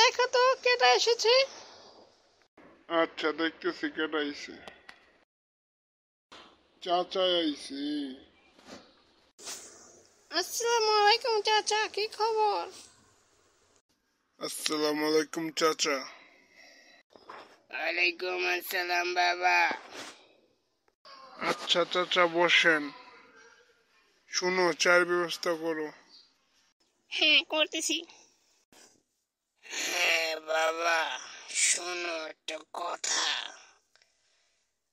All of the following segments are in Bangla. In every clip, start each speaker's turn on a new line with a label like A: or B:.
A: দেখো তো কেটা এসেছে।
B: আচ্ছা দেখতেছি কেটা আইছে। চাচা আইছে।
A: আসসালামু আলাইকুম চাচা, কি খবর?
B: আসসালামু আলাইকুম চাচা।
A: ওয়ালাইকুম আসসালাম বাবা।
B: আচ্ছা চাচা বসেন, শুনো চায়ের ব্যবস্থা করো।
A: হ্যাঁ করতেছি। হ্যাঁ বাবা, শোনো একটা কথা।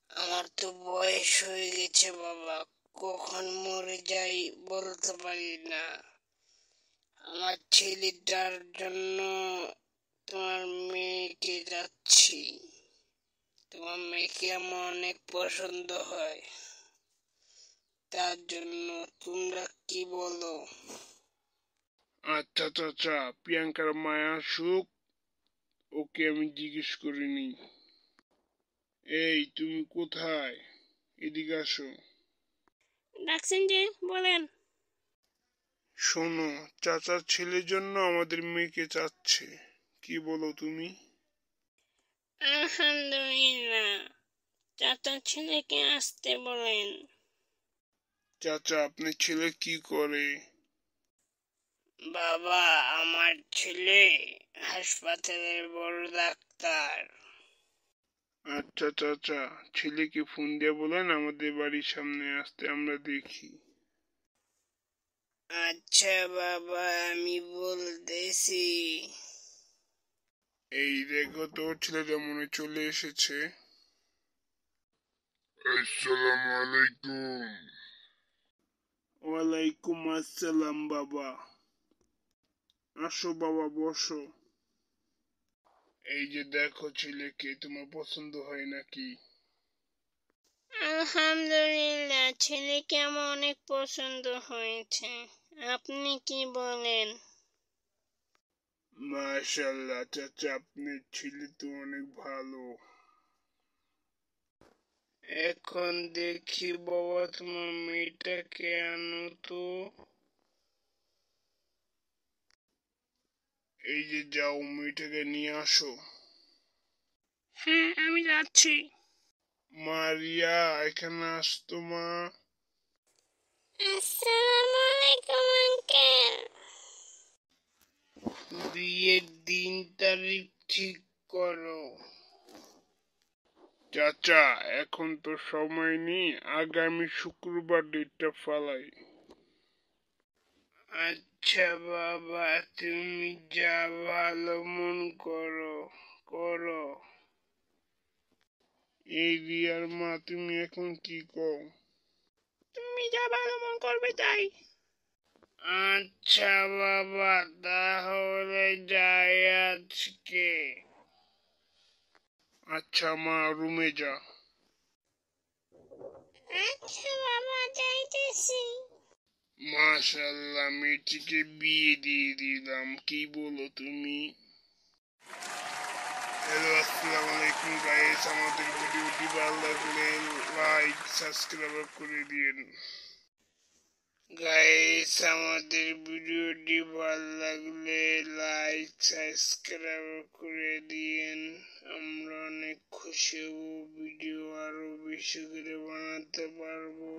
A: আমার তো বয়স হয়ে গেছে বাবা, কখন মরে যাই বলতে পারি না। আমার ছেলেটার জন্য তোমার মেয়েকে যাচ্ছি। তোমার মেয়েকে আমার অনেক পছন্দ হয়, তার জন্য তোমরা কি বলো?
B: আচ্ছা চাচা, প্রিয়াঙ্কার মায়া আসুক, ওকে আমি জিজ্ঞেস করিনি। এই তুমি কোথায়, এদিকে আসো।
A: ডাকছেন যে, বলেন।
B: শোনো, চাচার ছেলের জন্য আমাদের মেয়েকে চাচ্ছে, কি বলো তুমি?
A: আলহামদুলিল্লাহ, চাচার ছেলেকে আসতে বলেন।
B: চাচা আপনার ছেলে কি করে?
A: বাবা, আমার ছেলে হাসপাতালের বড় ডাক্তার।
B: আচ্ছা চাচা, ছেলেকে ফোন দিয়ে বলেন আমাদের বাড়ির সামনে আসতে, আমরা দেখি।
A: আচ্ছা বাবা, আমি বলতেছি।
B: এই দেখো তো ছেলেটা মনে চলে এসেছে। আসসালামু আলাইকুম। ওয়ালাইকুম আসসালাম বাবা। আসো বাবা বসো। এই যে দেখো ছেলেকে, তোমার পছন্দ হয় নাকি?
A: আলহামদুলিল্লাহ, ছেলেকে আমার অনেক পছন্দ হয়েছে। আপনি কি বলেন?
B: মাশাআল্লাহ চাচা, আপনার ছেলে তো অনেক ভালো। এখন দেখি বাবা, তোমার মেয়েটাকে আনো তো। এই যে যাও, মেয়েটাকে নিয়ে আসো।
A: হ্যাঁ আমি যাচ্ছি।
B: মারিয়া, এখানে আসতো মা।
A: আসসালামু আলাইকুম আঙ্কেল।
B: বিয়ের দিন তারিখ ঠিক করো। চাচা এখন তো সময় নেই, আগামী শুক্রবার ডেটটা ফালাই। আচ্ছা বাবা, তুমি যা ভালো মন করো করো। এই রিয়ার মা, তুমি এখন কি কও?
A: তুমি যা ভালো মন করবে তাই।
B: আচ্ছা বাবা, তাহলে যাই আজকে। আচ্ছা মা, রুমে যা।
A: আচ্ছা বাবা, যাইতেছি।
B: মাশাআল্লাহ, মেয়েটিকে বিয়ে দিয়ে দিলাম, কি বলো তুমি? হ্যালো আসসালামু আলাইকুম গাইস, আমাদের ভিডিওটি ভালো লাগলে লাইক সাবস্ক্রাইব করে দিন গাইস। আমাদের ভিডিওটি ভালো লাগলে লাইক সাবস্ক্রাইব করে দিন, আমরা অনেক খুশি হব, ভিডিও আরো বেশি করে বানাতে পারবো।